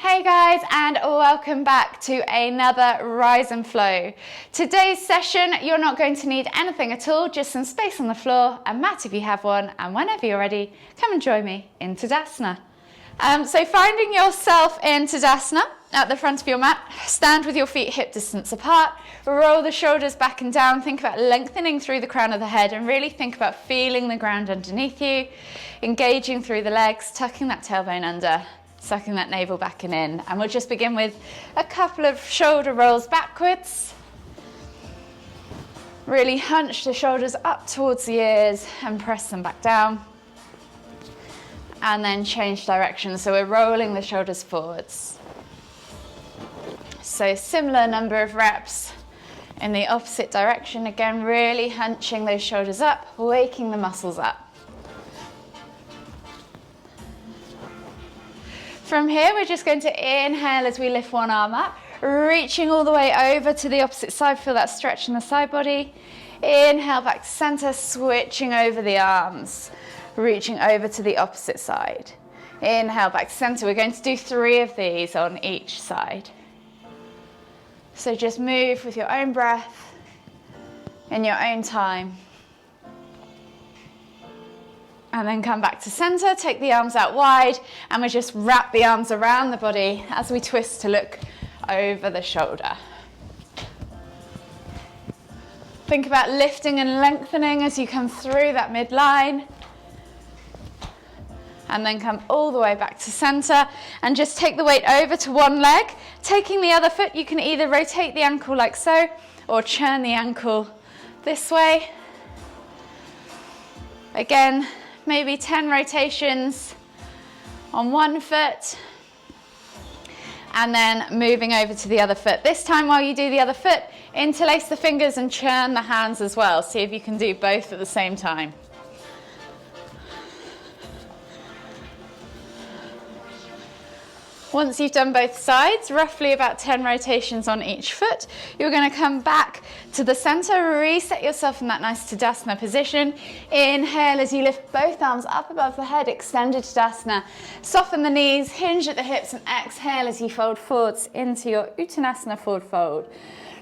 Hey guys, and welcome back to another Rise and Flow. Today's session, you're not going to need anything at all, just some space on the floor, a mat if you have one, and whenever you're ready, come and join me in Tadasana. So finding yourself in Tadasana at the front of your mat, stand with your feet hip distance apart, roll the shoulders back and down, think about lengthening through the crown of the head and really think about feeling the ground underneath you, engaging through the legs, tucking that tailbone under, sucking that navel back and in. And we'll just begin with a couple of shoulder rolls backwards. Really hunch the shoulders up towards the ears and press them back down. And then change direction. So we're rolling the shoulders forwards. So similar number of reps in the opposite direction. Again, really hunching those shoulders up, waking the muscles up. From here, we're just going to inhale as we lift one arm up, reaching all the way over to the opposite side. Feel that stretch in the side body. Inhale back to center, switching over the arms, reaching over to the opposite side. Inhale back to center. We're going to do 3 of these on each side. So just move with your own breath, in your own time. And then come back to center, take the arms out wide, and we just wrap the arms around the body as we twist to look over the shoulder. Think about lifting and lengthening as you come through that midline. And then come all the way back to center and just take the weight over to one leg. Taking the other foot, you can either rotate the ankle like so or churn the ankle this way. Again, maybe 10 rotations on one foot and then moving over to the other foot. This time while you do the other foot, interlace the fingers and churn the hands as well. See if you can do both at the same time. Once you've done both sides, roughly about 10 rotations on each foot, you're going to come back to the center, reset yourself in that nice Tadasana position. Inhale as you lift both arms up above the head, extended Tadasana. Soften the knees, hinge at the hips, and exhale as you fold forwards into your Uttanasana forward fold.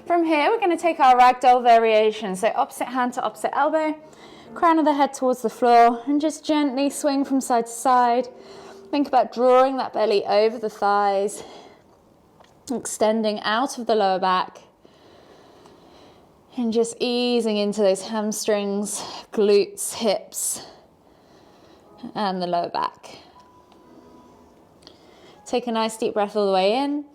From here, we're going to take our ragdoll variation. So opposite hand to opposite elbow, crown of the head towards the floor, and just gently swing from side to side. Think about drawing that belly over the thighs, extending out of the lower back, and just easing into those hamstrings, glutes, hips, and the lower back. Take a nice deep breath all the way in.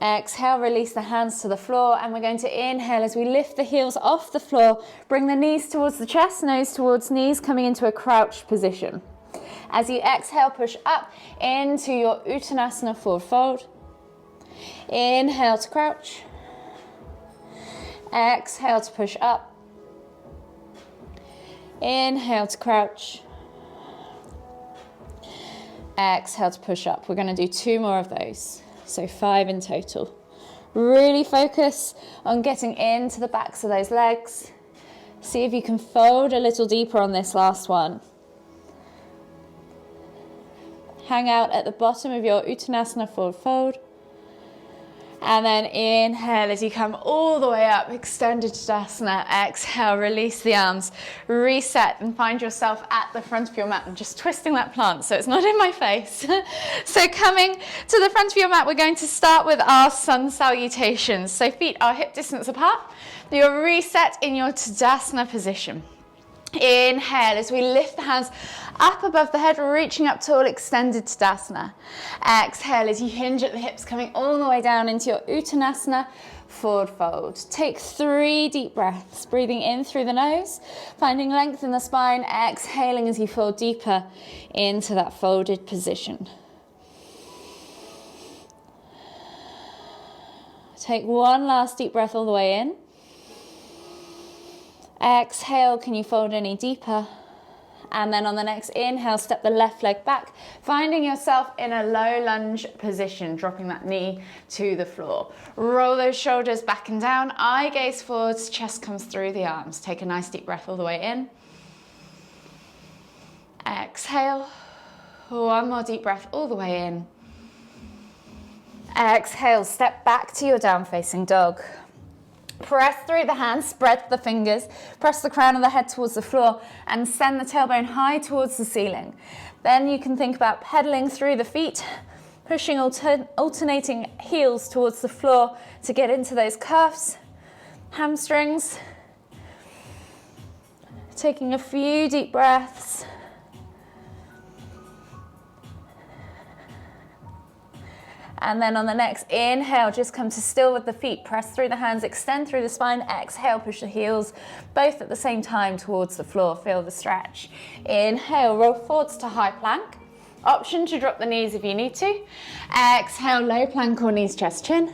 Exhale, release the hands to the floor, and we're going to inhale as we lift the heels off the floor, bring the knees towards the chest, nose towards knees, coming into a crouched position. As you exhale, push up into your Uttanasana forward fold. Inhale to crouch. Exhale to push up. Inhale to crouch. Exhale to push up. We're going to do 2 more of those, so 5 in total. Really focus on getting into the backs of those legs. See if you can fold a little deeper on this last one. Hang out at the bottom of your Uttanasana forward fold. And then inhale as you come all the way up, extended Tadasana. Exhale, release the arms, reset, and find yourself at the front of your mat. I'm just twisting that plant so it's not in my face. So coming to the front of your mat, we're going to start with our sun salutations. So feet are hip distance apart. You're reset in your Tadasana position. Inhale as we lift the hands up above the head, reaching up tall, extended Tadasana. Exhale as you hinge at the hips, coming all the way down into your Uttanasana forward fold. Take 3 deep breaths, breathing in through the nose, finding length in the spine, exhaling as you fold deeper into that folded position. Take 1 last deep breath all the way in. Exhale, can you fold any deeper? And then on the next inhale, step the left leg back, finding yourself in a low lunge position, dropping that knee to the floor. Roll those shoulders back and down, eye gaze forwards, chest comes through the arms. Take a nice deep breath all the way in. Exhale. One more deep breath all the way in. Exhale, step back to your down facing dog. Press through the hands, spread the fingers, press the crown of the head towards the floor and send the tailbone high towards the ceiling. Then you can think about pedaling through the feet, pushing alternating heels towards the floor to get into those calves, hamstrings. Taking a few deep breaths. And then on the next inhale, just come to still with the feet. Press through the hands, extend through the spine. Exhale, push the heels both at the same time towards the floor. Feel the stretch. Inhale, roll forwards to high plank. Option to drop the knees if you need to. Exhale, low plank or knees, chest, chin.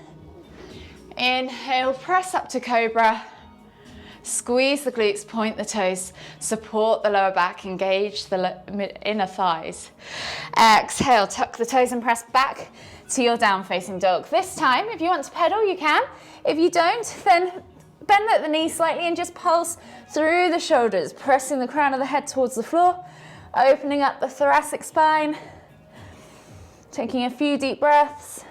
Inhale, press up to cobra. Squeeze the glutes, point the toes, support the lower back, engage the inner thighs. Exhale, tuck the toes and press back to your down facing dog. This time, if you want to pedal, you can. If you don't, then bend at the knees slightly and just pulse through the shoulders, pressing the crown of the head towards the floor, opening up the thoracic spine, taking a few deep breaths.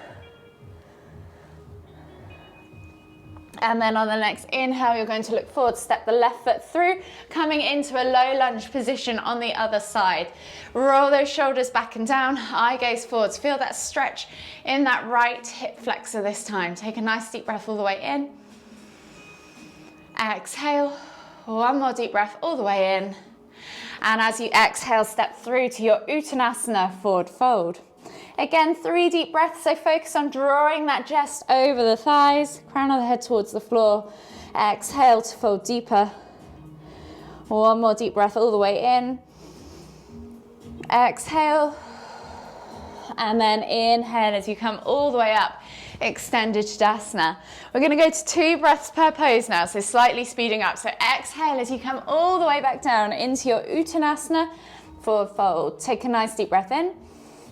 And then on the next inhale, you're going to look forward, step the left foot through, coming into a low lunge position on the other side. Roll those shoulders back and down, eye gaze forwards. Feel that stretch in that right hip flexor this time. Take a nice deep breath all the way in. Exhale, one more deep breath all the way in. And as you exhale, step through to your Uttanasana, forward fold. Again, 3 deep breaths, so focus on drawing that chest over the thighs, crown of the head towards the floor. Exhale to fold deeper. One more deep breath all the way in. Exhale. And then inhale as you come all the way up, extended Tadasana. We're going to go to 2 breaths per pose now, so slightly speeding up. So exhale as you come all the way back down into your Uttanasana, forward fold. Take a nice deep breath in.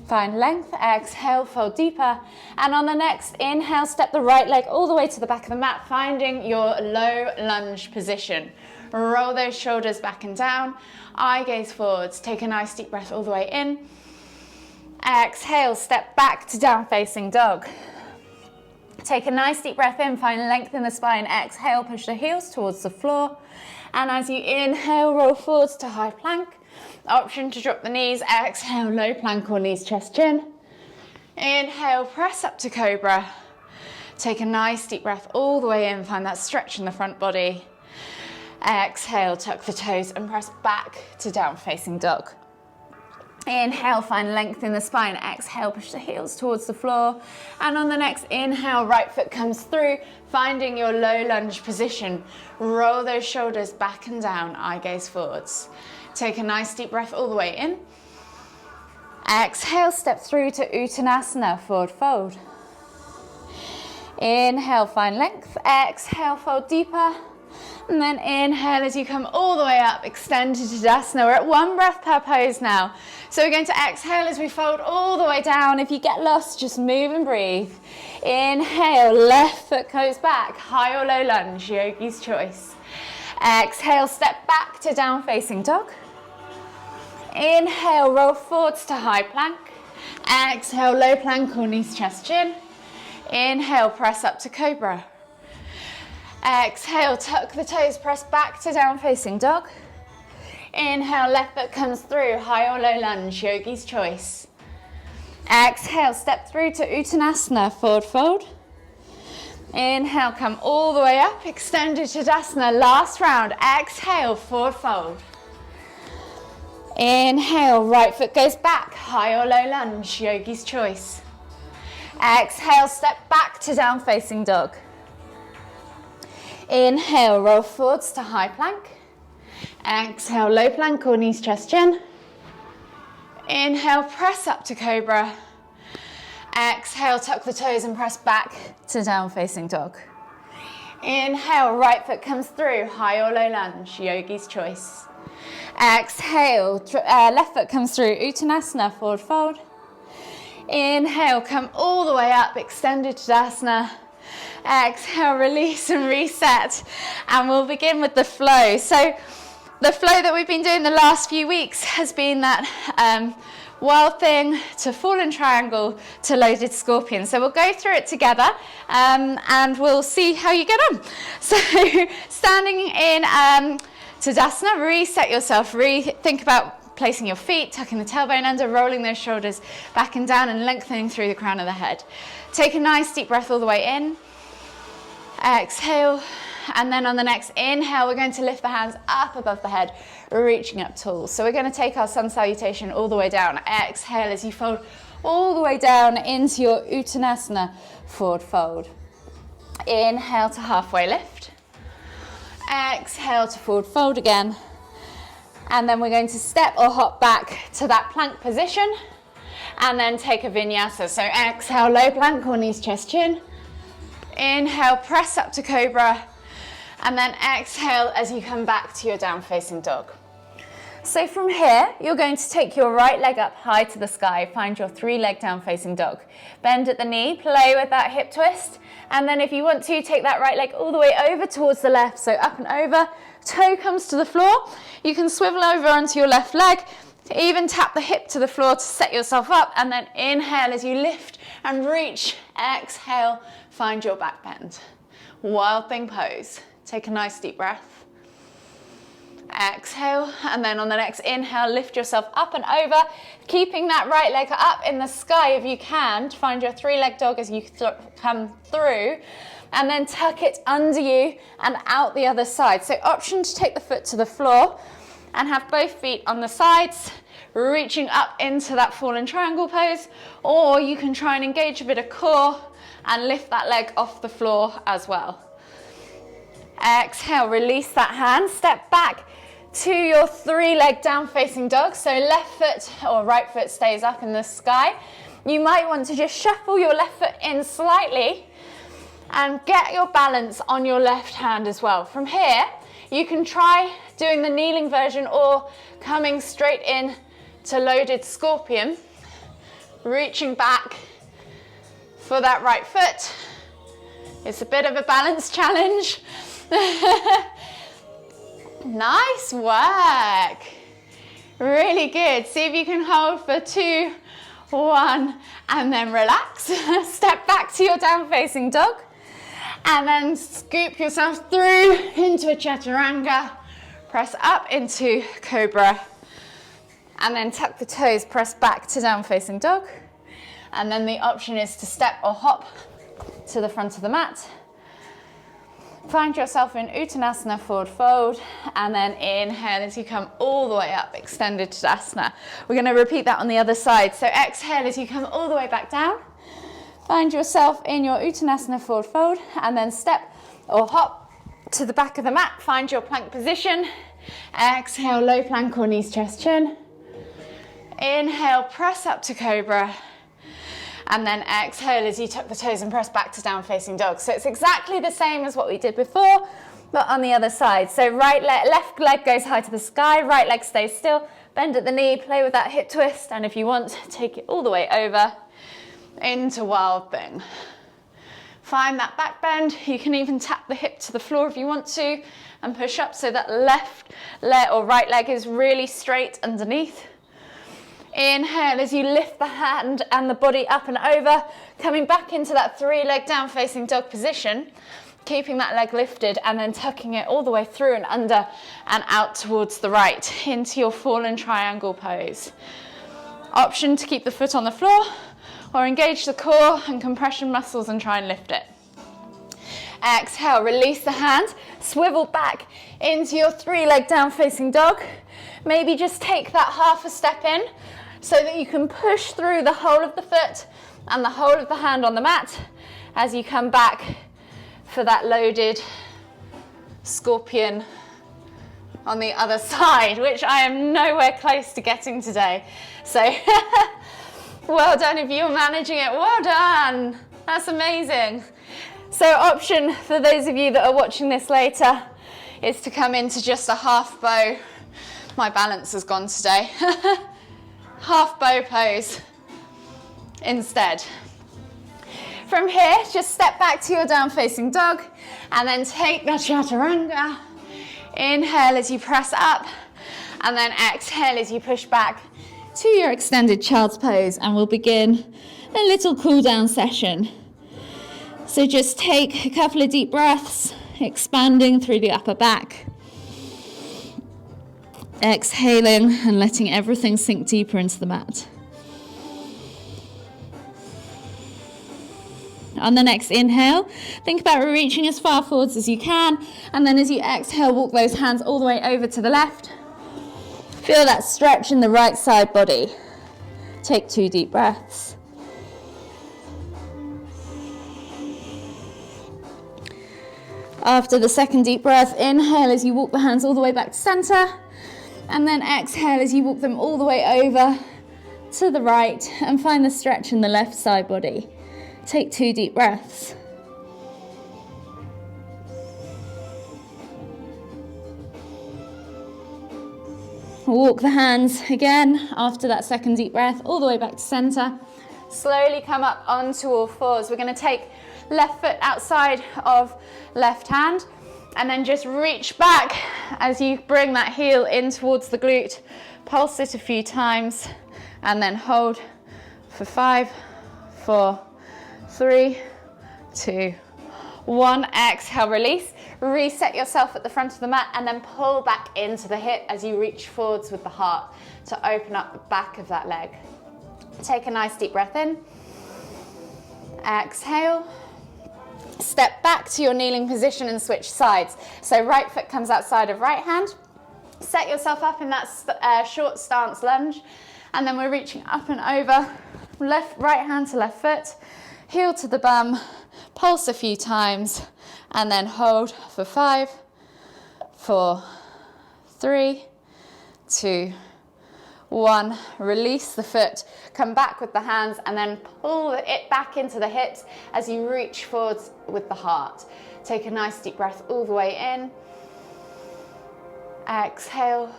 Find length, exhale, fold deeper. And on the next inhale, step the right leg all the way to the back of the mat, finding your low lunge position. Roll those shoulders back and down, eye gaze forwards. Take a nice deep breath all the way in. Exhale, step back to down facing dog. Take a nice deep breath in, find length in the spine. Exhale, push the heels towards the floor. And as you inhale, roll forwards to high plank. Option to drop the knees. Exhale, low plank or knees, chest, chin. Inhale, press up to cobra. Take a nice deep breath all the way in. Find that stretch in the front body. Exhale, tuck the toes and press back to down facing dog. Inhale, find length in the spine. Exhale, push the heels towards the floor. And on the next inhale, right foot comes through, finding your low lunge position. Roll those shoulders back and down, eye gaze forwards. Take a nice deep breath all the way in. Exhale, step through to Uttanasana, forward fold. Inhale, find length. Exhale, fold deeper. And then inhale as you come all the way up, extend to Tadasana. We're at 1 breath per pose now. So we're going to exhale as we fold all the way down. If you get lost, just move and breathe. Inhale, left foot goes back, high or low lunge, yogi's choice. Exhale, step back to down facing dog. Inhale, roll forwards to high plank. Exhale, low plank or knees, chest, chin. Inhale, press up to cobra. Exhale, tuck the toes, press back to down facing dog. Inhale, left foot comes through, high or low lunge, yogi's choice. Exhale, step through to Uttanasana, forward fold. Inhale, come all the way up, extended Tadasana, last round. Exhale, forward fold. Inhale, right foot goes back, high or low lunge, yogi's choice. Exhale, step back to down facing dog. Inhale, roll forwards to high plank. Exhale, low plank or knees, chest, chin. Inhale, press up to cobra. Exhale, tuck the toes and press back to down facing dog. Inhale, right foot comes through, high or low lunge, yogi's choice. Exhale, left foot comes through, Uttanasana, forward fold. Inhale, come all the way up, extended Tadasana. Exhale, release and reset. And we'll begin with the flow. So the flow that we've been doing the last few weeks has been that Wild thing to fallen triangle to loaded scorpion. So we'll go through it together and we'll see how you get on. So standing in Tadasana, reset yourself, think about placing your feet, tucking the tailbone under, rolling those shoulders back and down and lengthening through the crown of the head. Take a nice deep breath all the way in. Exhale. And then on the next inhale, we're going to lift the hands up above the head, reaching up tall. So we're going to take our sun salutation all the way down. Exhale as you fold all the way down into your Uttanasana forward fold. Inhale to halfway lift. Exhale to forward fold again. And then we're going to step or hop back to that plank position. And then take a vinyasa. So exhale, low plank or knees, chest, chin. Inhale, press up to cobra. And then exhale as you come back to your down facing dog. So from here, you're going to take your right leg up high to the sky, find your 3-leg down facing dog. Bend at the knee, play with that hip twist. And then if you want to, take that right leg all the way over towards the left. So up and over, toe comes to the floor. You can swivel over onto your left leg, even tap the hip to the floor to set yourself up. And then inhale as you lift and reach. Exhale, find your back bend. Wild thing pose. Take a nice deep breath. Exhale, and then on the next inhale, lift yourself up and over, keeping that right leg up in the sky if you can. Find your 3-leg dog as you come through, and then tuck it under you and out the other side. So option to take the foot to the floor and have both feet on the sides, reaching up into that fallen triangle pose, or you can try and engage a bit of core and lift that leg off the floor as well. Exhale, release that hand, step back to your 3-leg down facing dog. So left foot or right foot stays up in the sky. You might want to just shuffle your left foot in slightly and get your balance on your left hand as well. From here, you can try doing the kneeling version or coming straight in to loaded scorpion, reaching back for that right foot. It's a bit of a balance challenge. Nice work. Really good. See if you can hold for 2, 1, and then relax. Step back to your down facing dog. And then scoop yourself through into a chaturanga. Press up into cobra. And then tuck the toes, press back to down facing dog. And then the option is to step or hop to the front of the mat. Find yourself in Uttanasana forward fold, and then inhale as you come all the way up, extended Tadasana. We're going to repeat that on the other side. So exhale as you come all the way back down. Find yourself in your Uttanasana forward fold, and then step or hop to the back of the mat. Find your plank position. Exhale, low plank or knees, chest, chin. Inhale, press up to cobra. And then exhale as you tuck the toes and press back to down facing dog. So it's exactly the same as what we did before, but on the other side. So left leg goes high to the sky, right leg stays still, bend at the knee, play with that hip twist, and if you want, take it all the way over into wild thing. Find that back bend. You can even tap the hip to the floor if you want to, and push up so that left leg or right leg is really straight underneath. Inhale as you lift the hand and the body up and over, coming back into that 3-leg down facing dog position, keeping that leg lifted and then tucking it all the way through and under and out towards the right into your fallen triangle pose. Option to keep the foot on the floor or engage the core and compression muscles and try and lift it. Exhale, release the hand, swivel back into your 3-leg down facing dog. Maybe just take that half a step in so that you can push through the whole of the foot and the whole of the hand on the mat as you come back for that loaded scorpion on the other side, which I am nowhere close to getting today. So well done if you're managing it. Well done. That's amazing. So option for those of you that are watching this later is to come into just a half bow. My balance has gone today. Half bow pose instead. From here, just step back to your down facing dog and then take that chaturanga. Inhale as you press up and then exhale as you push back to your extended child's pose, and we'll begin a little cool down session. So just take a couple of deep breaths, expanding through the upper back. Exhaling and letting everything sink deeper into the mat. On the next inhale, think about reaching as far forwards as you can, and then as you exhale, walk those hands all the way over to the left. Feel that stretch in the right side body. Take 2 deep breaths. After the second deep breath, inhale as you walk the hands all the way back to center, and then exhale as you walk them all the way over to the right and find the stretch in the left side body. Take 2 deep breaths. Walk the hands again after that second deep breath all the way back to center. Slowly come up onto all fours. We're going to take left foot outside of left hand and then just reach back as you bring that heel in towards the glute. Pulse it a few times and then hold for 5, 4, 3, 2, 1. Exhale, release. Reset yourself at the front of the mat and then pull back into the hip as you reach forwards with the heart to open up the back of that leg. Take a nice deep breath in. Exhale. Step back to your kneeling position and switch sides. So right foot comes outside of right hand. Set yourself up in that short stance lunge, and then we're reaching up and over. Right hand to left foot. Heel to the bum, pulse a few times, and then hold for 5, 4, 3, 2, 1. Release the foot, come back with the hands, and then pull it back into the hips as you reach forwards with the heart. Take a nice deep breath all the way in. Exhale.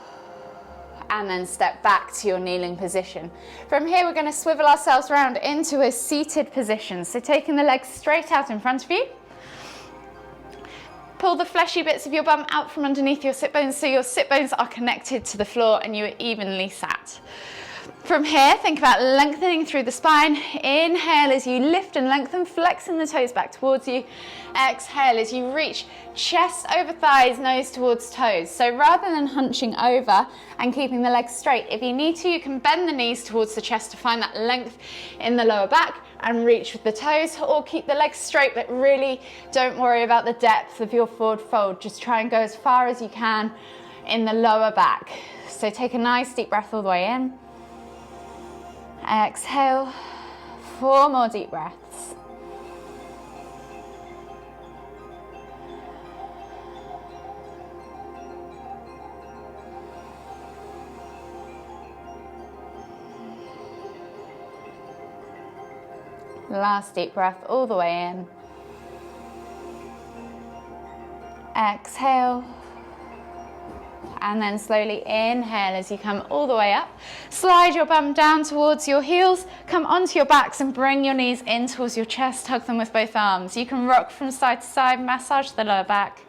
And then step back to your kneeling position. From here, we're going to swivel ourselves around into a seated position. So taking the legs straight out in front of you. Pull the fleshy bits of your bum out from underneath your sit bones so your sit bones are connected to the floor and you are evenly sat. From here, think about lengthening through the spine. Inhale as you lift and lengthen, flexing the toes back towards you. Exhale as you reach chest over thighs, nose towards toes. So rather than hunching over and keeping the legs straight, if you need to, you can bend the knees towards the chest to find that length in the lower back and reach with the toes, or keep the legs straight, but really don't worry about the depth of your forward fold. Just try and go as far as you can in the lower back. So take a nice deep breath all the way in. Exhale, 4 more deep breaths. Last deep breath all the way in. Exhale. And then slowly inhale as you come all the way up. Slide your bum down towards your heels. Come onto your backs and bring your knees in towards your chest. Hug them with both arms. You can rock from side to side, massage the lower back.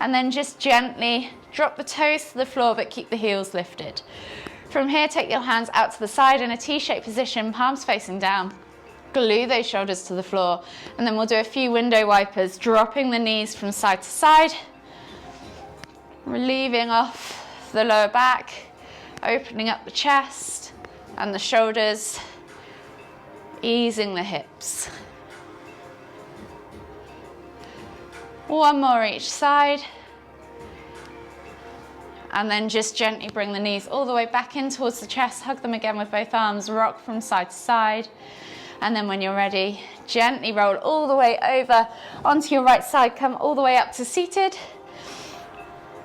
And then just gently drop the toes to the floor, but keep the heels lifted. From here, take your hands out to the side in a T-shaped position, palms facing down. Glue those shoulders to the floor. And then we'll do a few window wipers, dropping the knees from side to side. Relieving off the lower back, opening up the chest and the shoulders, easing the hips. 1 more each side. And then just gently bring the knees all the way back in towards the chest, hug them again with both arms, rock from side to side. And then when you're ready, gently roll all the way over onto your right side, come all the way up to seated.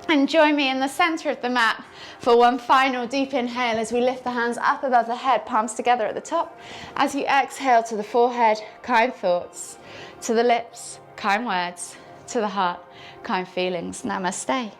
And join me in the center of the mat for one final deep inhale as we lift the hands up above the head, palms together at the top. As you exhale, to the forehead, kind thoughts. To the lips, kind words. To the heart, kind feelings. Namaste.